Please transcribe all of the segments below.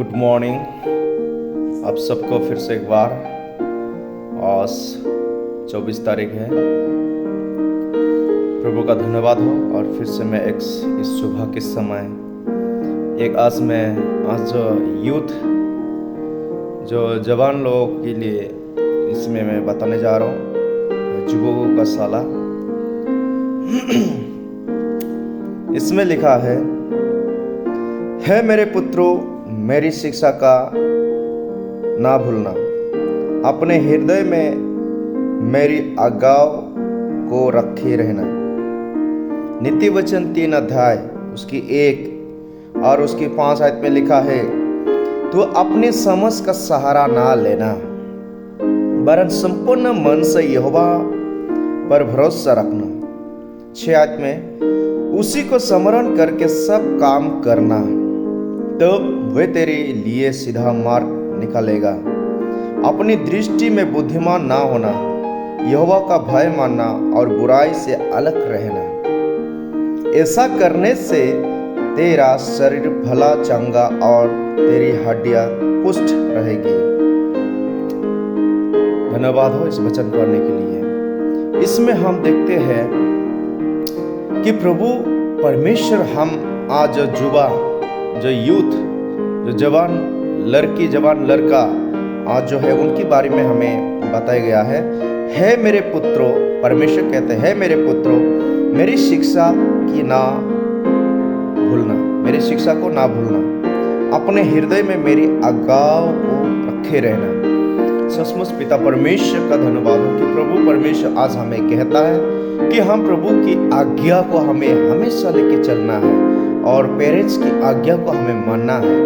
Good morning आप सबको फिर से एक बार। आज 24 तारीख है। प्रभु का धन्यवाद हो और फिर से मैं इस सुबह के समय आज जो यूथ जो जवान लोगों के लिए इसमें मैं बताने जा रहा हूँ युवकों का साला। इसमें लिखा है मेरे पुत्रों, मेरी शिक्षा का ना भूलना, अपने हृदय में मेरी आज्ञाओं को रखे रहना। नीति वचन 3 अध्याय उसकी 1 और उसकी 5 आयत में लिखा है, तो अपनी समझ का सहारा ना लेना, वरन संपूर्ण मन से यहोवा पर भरोसा रखना। 6 आयत में उसी को स्मरण करके सब काम करना, तब वह तेरे लिए सीधा मार्ग निकालेगा। अपनी दृष्टि में बुद्धिमान ना होना, यहोवा का भय मानना और बुराई से अलग रहना। ऐसा करने से तेरा शरीर भला चंगा और तेरी हड्डियां पुष्ट रहेगी। धन्यवाद हो इस वचन पढ़ने के लिए। इसमें हम देखते हैं कि प्रभु परमेश्वर हम आज युवा, जो यूथ, जो जवान लड़की जवान लड़का आज जो है उनके बारे में हमें बताया गया है मेरे पुत्रों, परमेश्वर कहते हैं मेरे पुत्रों, मेरी शिक्षा की ना भूलना, मेरी शिक्षा को ना भूलना, अपने हृदय में मेरी आज्ञाओं को रखे रहना। सचमुच पिता परमेश्वर का धन्यवाद हो कि प्रभु परमेश्वर आज हमें कहता है कि हम प्रभु की आज्ञा को हमें हमेशा लेके चलना है और पेरेंट्स की आज्ञा को हमें मानना है।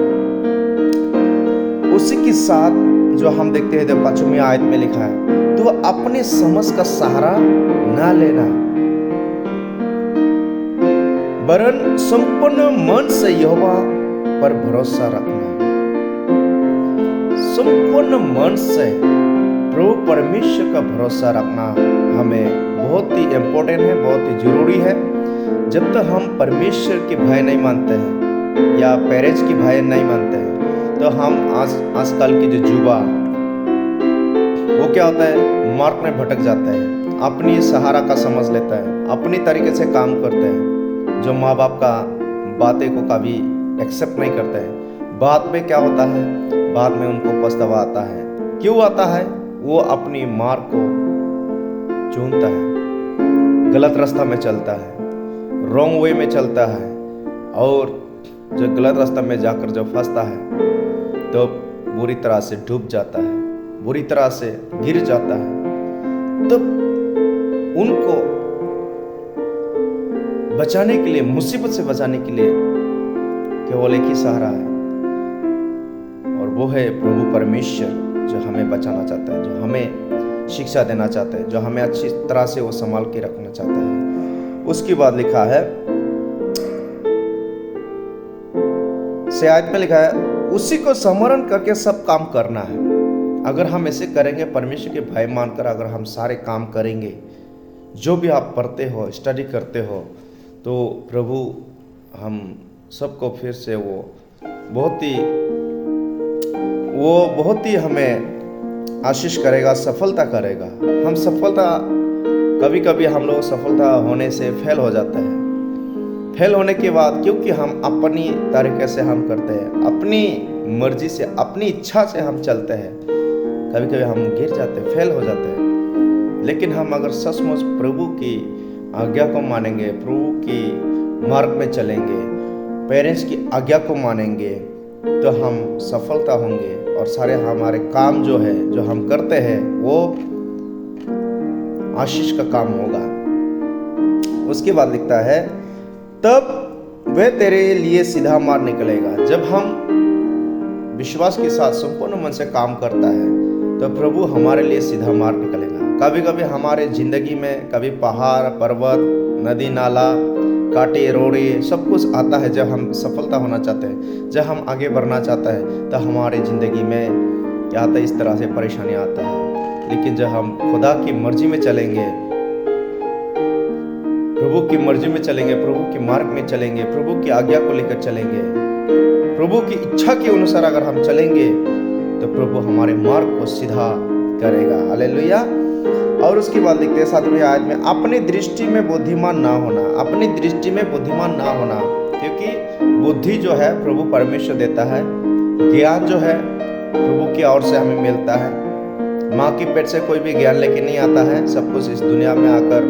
उसी के साथ जो हम देखते हैं 5वीं आयत में लिखा है, तो अपने समझ का सहारा ना लेना, वरन संपूर्ण मन से यहोवा पर भरोसा रखना। संपूर्ण मन से प्रभु परमेश्वर का भरोसा रखना हमें बहुत ही इम्पोर्टेंट है, बहुत ही जरूरी है। जब तक हम परमेश्वर की भय नहीं मानते हैं या पेरेंट्स की भय नहीं मानते हैं, तो हम आजकल की जो युवा, वो क्या होता है, मार्ग में भटक जाता है, अपनी सहारा का समझ लेता है, अपनी तरीके से काम करते हैं, जो माँ बाप का बातें को कभी एक्सेप्ट नहीं करते हैं। बाद में क्या होता है, बाद में उनको पछतावा आता है। क्यों आता है? वो अपनी मार्ग को चुनता है, गलत रास्ता में चलता है, रॉन्ग वे में चलता है, और जो गलत रास्ता में जाकर जो फंसता है तो बुरी तरह से डूब जाता है, बुरी तरह से गिर जाता है। तो उनको बचाने के लिए, मुसीबत से बचाने के लिए केवल एक ही सहारा है, और वो है प्रभु परमेश्वर, जो हमें बचाना चाहता है, जो हमें शिक्षा देना चाहता है, जो हमें अच्छी तरह से वो संभाल के रखना चाहता है। उसके बाद लिखा है, 6 आयत में लिखा है, उसी को स्मरण करके सब काम करना है। अगर हम ऐसे करेंगे, परमेश्वर के भय मानकर अगर हम सारे काम करेंगे, जो भी आप पढ़ते हो, स्टडी करते हो, तो प्रभु हम सबको फिर से वो बहुत ही हमें आशीष करेगा, सफलता करेगा। हम सफलता, कभी कभी हम लोग सफलता होने से फेल हो जाते हैं। फेल होने के बाद, क्योंकि हम अपनी तरीके से हम करते हैं, अपनी मर्जी से, अपनी इच्छा से हम चलते हैं, कभी कभी हम गिर जाते हैं, फेल हो जाते हैं। लेकिन हम अगर सचमुच प्रभु की आज्ञा को मानेंगे, प्रभु की मार्ग में चलेंगे, पेरेंट्स की आज्ञा को मानेंगे, तो हम सफलता होंगे, और सारे हमारे काम जो है, जो हम करते हैं, वो आशीष का काम होगा। उसके बाद लिखता है, तब वह तेरे लिए सीधा मार्ग निकलेगा। जब हम विश्वास के साथ संपूर्ण मन से काम करता है, तो प्रभु हमारे लिए सीधा मार्ग निकलेगा। कभी कभी हमारे जिंदगी में कभी पहाड़, पर्वत, नदी, नाला, कांटे, रोड़े सब कुछ आता है। जब हम सफलता होना चाहते हैं, जब हम आगे बढ़ना चाहते हैं, तो हमारे ज़िंदगी में क्या आता है, इस तरह से परेशानी आता है। लेकिन जब हम खुदा की मर्जी में चलेंगे, प्रभु की मर्जी में चलेंगे, प्रभु के मार्ग में चलेंगे, प्रभु की आज्ञा को लेकर चलेंगे, प्रभु की इच्छा के अनुसार अगर हम चलेंगे तो प्रभु हमारे मार्ग को सीधा करेगा। हालेलुया। और उसके बाद लिखते हैं 7वीं आयत में, अपनी दृष्टि में बुद्धिमान ना होना। अपनी दृष्टि में बुद्धिमान ना होना, क्योंकि बुद्धि जो है प्रभु परमेश्वर देता है, ज्ञान जो है प्रभु की ओर से हमें मिलता है। माँ की पेट से कोई भी ज्ञान लेके नहीं आता है। सब कुछ इस दुनिया में आकर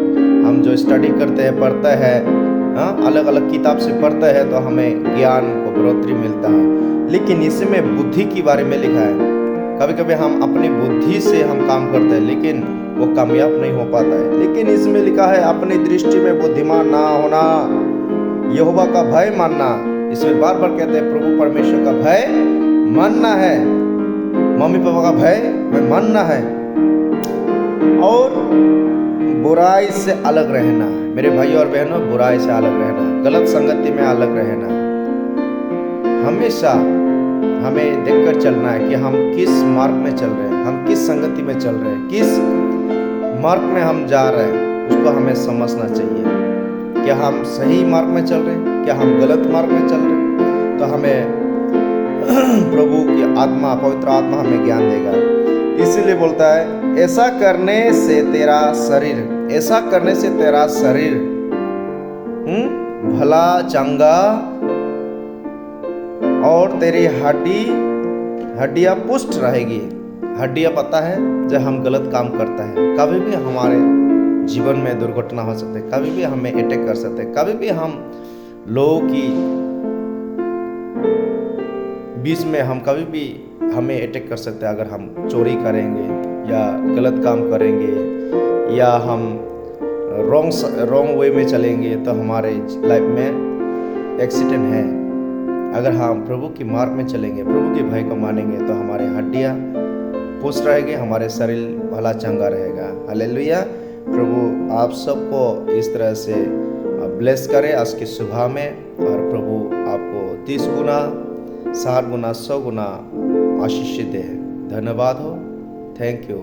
हम जो स्टडी करते हैं, पढ़ते हैं, अलग अलग किताब से पढ़ते हैं, तो हमें ज्ञान को बढ़ोतरी मिलता है। लेकिन इसमें बुद्धि के बारे में लिखा है। कभी कभी हम अपनी बुद्धि से हम काम करते हैं लेकिन वो कामयाब नहीं हो पाता है। लेकिन इसमें लिखा है अपनी दृष्टि में बुद्धिमान ना होना, यहोवा का भय मानना। इसमें बार बार कहते हैं प्रभु परमेश्वर का भय मानना है, मम्मी पापा का भय मानना है, और बुराई से अलग रहना। मेरे भाई और बहनों, बुराई से अलग रहना, गलत संगति में अलग रहना। हमेशा हमें देखकर चलना है कि हम किस मार्ग में चल रहे हैं, हम किस संगति में चल रहे हैं, किस मार्ग में हम जा रहे हैं, उसको हमें समझना चाहिए। क्या हम सही मार्ग में चल रहे हैं, क्या हम गलत मार्ग में चल रहे हैं? तो हमें प्रभु की आत्मा, पवित्र आत्मा हमें ज्ञान देगा। इसीलिए बोलता है, ऐसा करने से तेरा शरीर भला चंगा और तेरी हड्डियां पुष्ट रहेगी। हड्डियां पता है जब हम गलत काम करता है, कभी भी हमारे जीवन में दुर्घटना हो सकती है, कभी भी हमें अटैक कर सकते हैं, कभी भी हम लोगों की बीच में हम कभी भी हमें अटैक कर सकते हैं। अगर हम चोरी करेंगे या गलत काम करेंगे या हम रॉन्ग वे में चलेंगे तो हमारे लाइफ में एक्सीडेंट है। अगर हम प्रभु की मार्ग में चलेंगे, प्रभु के भय को मानेंगे, तो हमारे हड्डियां पुष्ट रहेगी, हमारे शरीर भला चंगा रहेगा। हालेलुया। प्रभु आप सबको इस तरह से ब्लेस करे आज की सुबह में, और प्रभु आपको 30 गुना, 60 गुना, 100 गुना आशीष दे। धन्यवाद हो। Thank you.